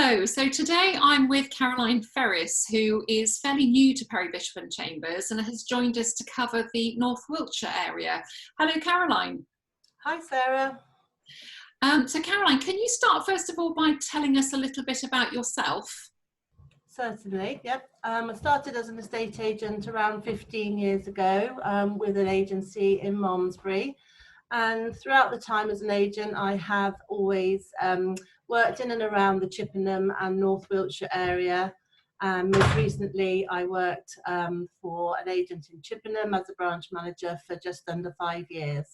Hello, so today I'm with Caroline Ferris, who is fairly new to Perry Bishop and Chambers and has joined us to cover the North Wiltshire area. Hello, Caroline. Hi, Sarah. So Caroline, can you start first of all by telling us a little bit about yourself? Certainly, yep. I started as an estate agent around 15 years ago with an agency in Malmesbury. And throughout the time as an agent, I have always worked in and around the Chippenham and North Wiltshire area. Most recently, I worked for an agent in Chippenham as a branch manager for just under 5 years.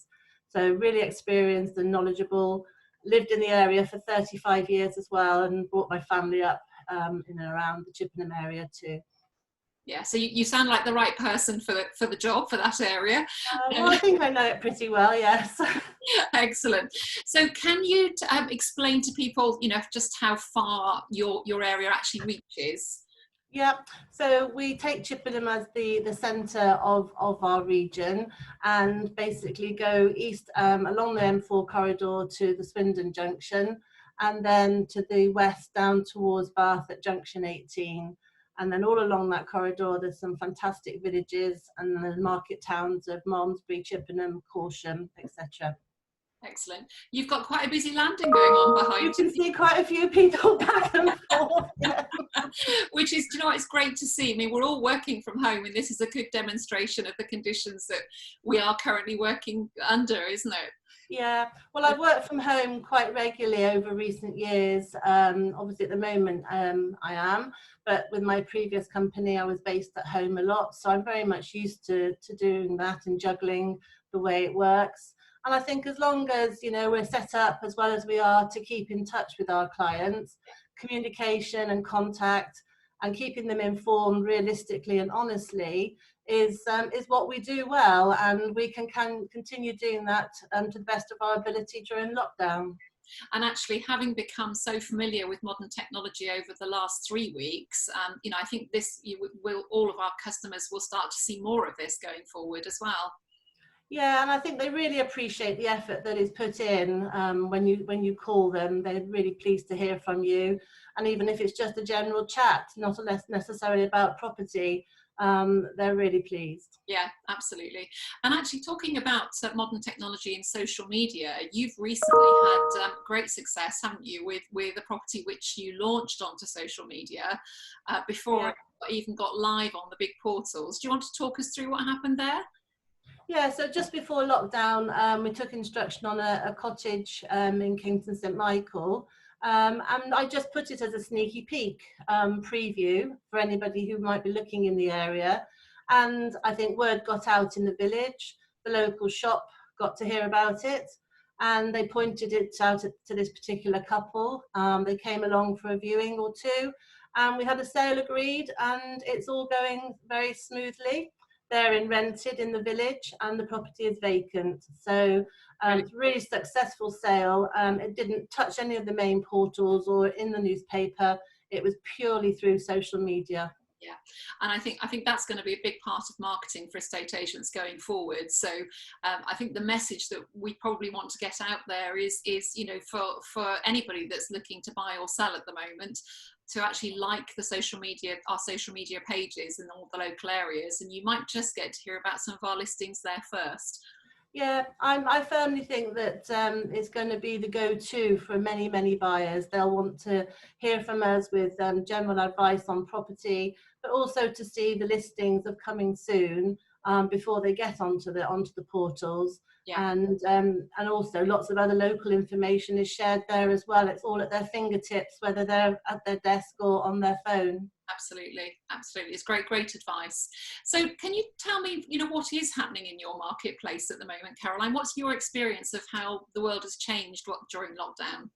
So really experienced and knowledgeable, lived in the area for 35 years as well, and brought my family up in and around the Chippenham area too. Yeah, so you sound like the right person for the job, for that area. Well, I think I know it pretty well, yes. Excellent. So can you explain to people, just how far your area actually reaches? Yeah, so we take Chippenham as the centre of our region and basically go east along the M4 corridor to the Swindon junction, and then to the west down towards Bath at junction 18. And then all along that corridor, there's some fantastic villages and the market towns of Malmesbury, Chippenham, Corsham, etc. Excellent. You've got quite a busy landing going on behind you. You can see quite a few people back and forth. Yeah. Which is, it's great to see. I mean, we're all working from home, and this is a good demonstration of the conditions that we are currently working under, isn't it? Yeah, well, I've worked from home quite regularly over recent years. Obviously, at the moment, I am, but with my previous company, I was based at home a lot. So I'm very much used to doing that and juggling the way it works. And I think as long as, we're set up as well as we are to keep in touch with our clients, communication and contact and keeping them informed realistically and honestly is what we do well, and we can continue doing that to the best of our ability during lockdown. And actually, having become so familiar with modern technology over the last 3 weeks, I think all of our customers will start to see more of this going forward as well. Yeah, and I think they really appreciate the effort that is put in when you call them. They're really pleased to hear from you, and even if it's just a general chat, not necessarily about property, they're really pleased. Yeah, absolutely. And actually, talking about modern technology and social media, you've recently had great success, haven't you, with a property which you launched onto social media before it even got live on the big portals. Do you want to talk us through what happened there? Yeah, so just before lockdown, we took instruction on a cottage in Kingston St Michael, and I just put it as a sneaky peek preview for anybody who might be looking in the area. And I think word got out in the village, the local shop got to hear about it, and they pointed it out to this particular couple. They came along for a viewing or two, and we had a sale agreed, and it's all going very smoothly. They're rented in the village and the property is vacant. So it's a really successful sale. It didn't touch any of the main portals or in the newspaper. It was purely through social media. Yeah, and I think that's going to be a big part of marketing for estate agents going forward. So I think the message that we probably want to get out there is for anybody that's looking to buy or sell at the moment, to actually like our social media pages in all the local areas, and you might just get to hear about some of our listings there first. Yeah, I firmly think that it's going to be the go-to for many, many buyers. They'll want to hear from us with general advice on property, but also to see the listings of coming soon before they get onto the portals. Yeah. And also lots of other local information is shared there as well. It's all at their fingertips, whether they're at their desk or on their phone. Absolutely, absolutely. It's great advice. So can you tell me, what is happening in your marketplace at the moment, Caroline? What's your experience of how the world has changed during lockdown?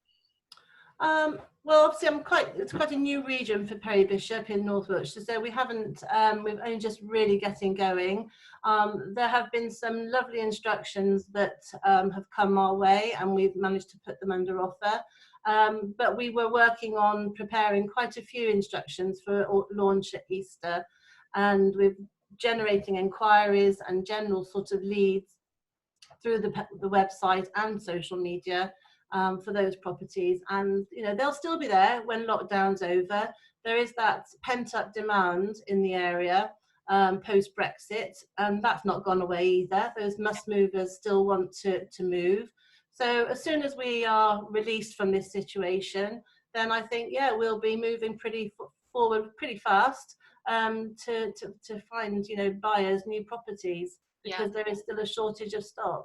Well, obviously, it's quite a new region for Perry Bishop in North Wiltshire, so we've only just really getting going. There have been some lovely instructions that have come our way, and we've managed to put them under offer. But we were working on preparing quite a few instructions for launch at Easter, and we're generating inquiries and general sort of leads through the website and social media. for those properties, and they'll still be there when lockdown's over. There is that pent-up demand in the area post-Brexit, and that's not gone away either. Those must-movers still want to move. So as soon as we are released from this situation, then I think, yeah, we'll be moving forward pretty fast to find, buyers, new properties, because there is still a shortage of stock.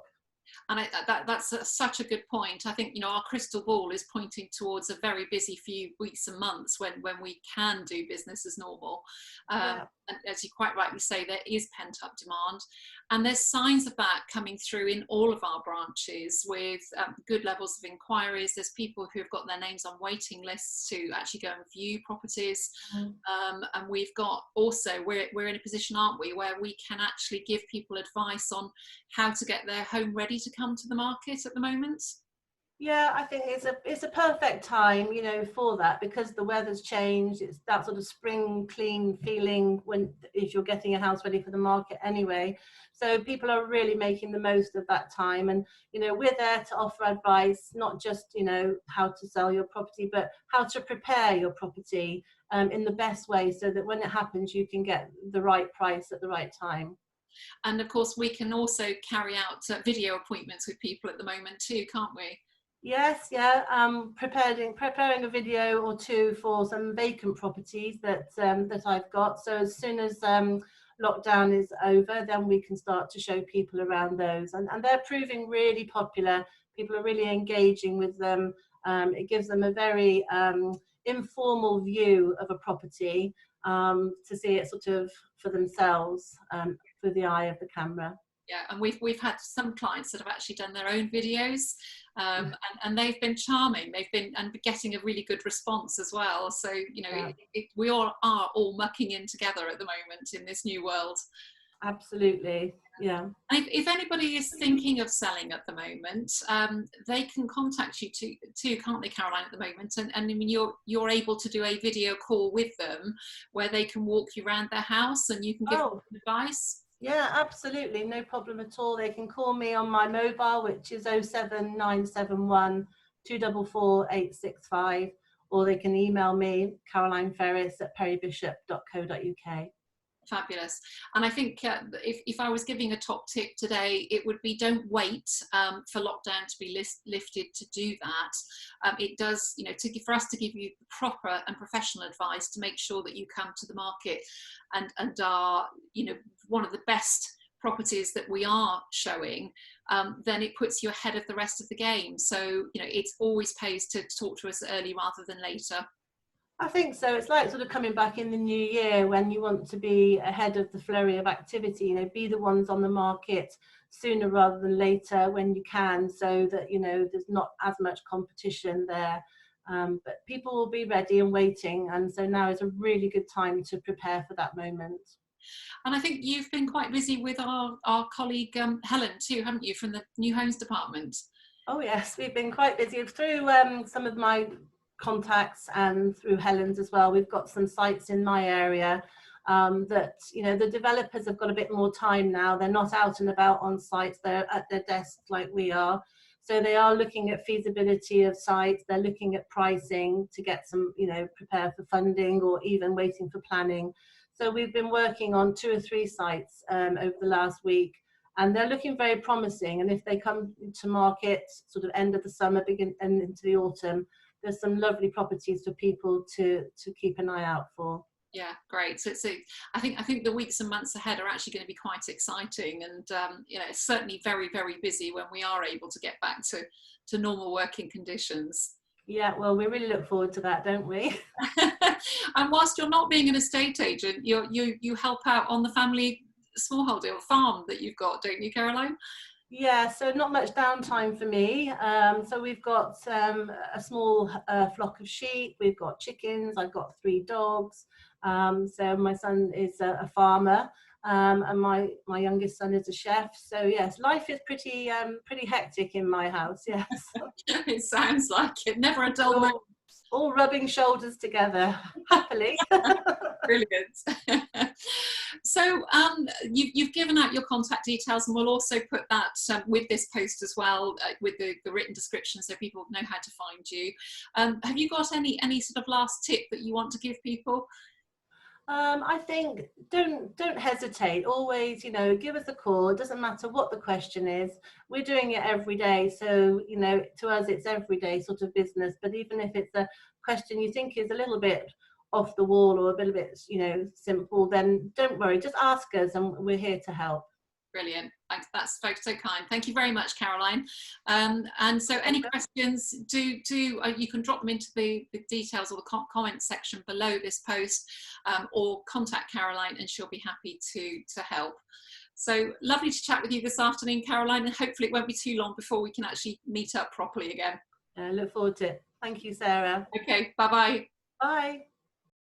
And that's such a good point. I think, our crystal ball is pointing towards a very busy few weeks and months when we can do business as normal. And as you quite rightly say, there is pent-up demand. And there's signs of that coming through in all of our branches with good levels of inquiries. There's people who have got their names on waiting lists to actually go and view properties. And we've got also, we're in a position, aren't we, where we can actually give people advice on how to get their home ready to come to the market at the moment. Yeah, I think it's a perfect time, for that, because the weather's changed. It's that sort of spring clean feeling if you're getting a house ready for the market anyway. So people are really making the most of that time, and we're there to offer advice, not just how to sell your property, but how to prepare your property in the best way, so that when it happens, you can get the right price at the right time. And of course, we can also carry out video appointments with people at the moment too, can't we? Yes, yeah. Preparing a video or two for some vacant properties that I've got. So as soon as lockdown is over, then we can start to show people around those, and they're proving really popular. People are really engaging with them. It gives them a very informal view of a property, to see it sort of for themselves, through the eye of the camera. Yeah, and we've had some clients that have actually done their own videos, and they've been charming. They've been getting a really good response as well. So we all are all mucking in together at the moment in this new world. Absolutely, yeah. And if anybody is thinking of selling at the moment, they can contact you too, can't they, Caroline, at the moment? And I mean, you're able to do a video call with them where they can walk you around their house and you can give them advice. Yeah, absolutely, no problem at all. They can call me on my mobile, which is 07971 244 865, or they can email me, Caroline Ferris at perrybishop.co.uk. Fabulous. And I think if I was giving a top tip today, it would be don't wait for lockdown to be lifted to do that. It does, for us to give you proper and professional advice to make sure that you come to the market and are, one of the best properties that we are showing, then it puts you ahead of the rest of the game. So, it always pays to talk to us early rather than later. I think so. It's like sort of coming back in the new year when you want to be ahead of the flurry of activity, be the ones on the market sooner rather than later when you can, so that, there's not as much competition there. But people will be ready and waiting. And so now is a really good time to prepare for that moment. And I think you've been quite busy with our colleague Helen too, haven't you, from the New Homes Department? Oh yes, we've been quite busy through some of my contacts and through Helens as well. We've got some sites in my area that the developers have got a bit more time now. They're not out and about on sites, they're at their desks like we are. So they are looking at feasibility of sites, they're looking at pricing to get some, prepare for funding or even waiting for planning. So we've been working on 2 or 3 sites over the last week, and they're looking very promising. And if they come to market sort of end of the summer, begin and into the autumn, there's some lovely properties for people to keep an eye out for. Yeah, great. So I think the weeks and months ahead are actually going to be quite exciting, and it's certainly very, very busy when we are able to get back to normal working conditions. Yeah, well, we really look forward to that, don't we? And whilst you're not being an estate agent, you help out on the family smallholder or farm that you've got, don't you, Caroline? Yeah, so not much downtime for me. So we've got a small flock of sheep, we've got chickens, I've got 3 dogs. So my son is a farmer, and my youngest son is a chef. So yes, life is pretty hectic in my house, yes. It sounds like it, never a dull moment. All rubbing shoulders together, happily. Brilliant. So you've given out your contact details, and we'll also put that with this post as well, with the written description, so people know how to find you. Have you got any sort of last tip that you want to give people? I think don't hesitate. Always, you know, give us a call. It doesn't matter what the question is. We're doing it every day, so you know, to us it's everyday sort of business. But even if it's a question you think is a little bit off the wall or a little bit, you know, simple, then don't worry. Just ask us, and we're here to help. Brilliant. That's so kind. Thank you very much, Caroline. And so any questions, you can drop them into the details or the comment section below this post, or contact Caroline and she'll be happy to help. So lovely to chat with you this afternoon, Caroline, and hopefully it won't be too long before we can actually meet up properly again. Look forward to it. Thank you, Sarah. Okay, bye-bye. Bye.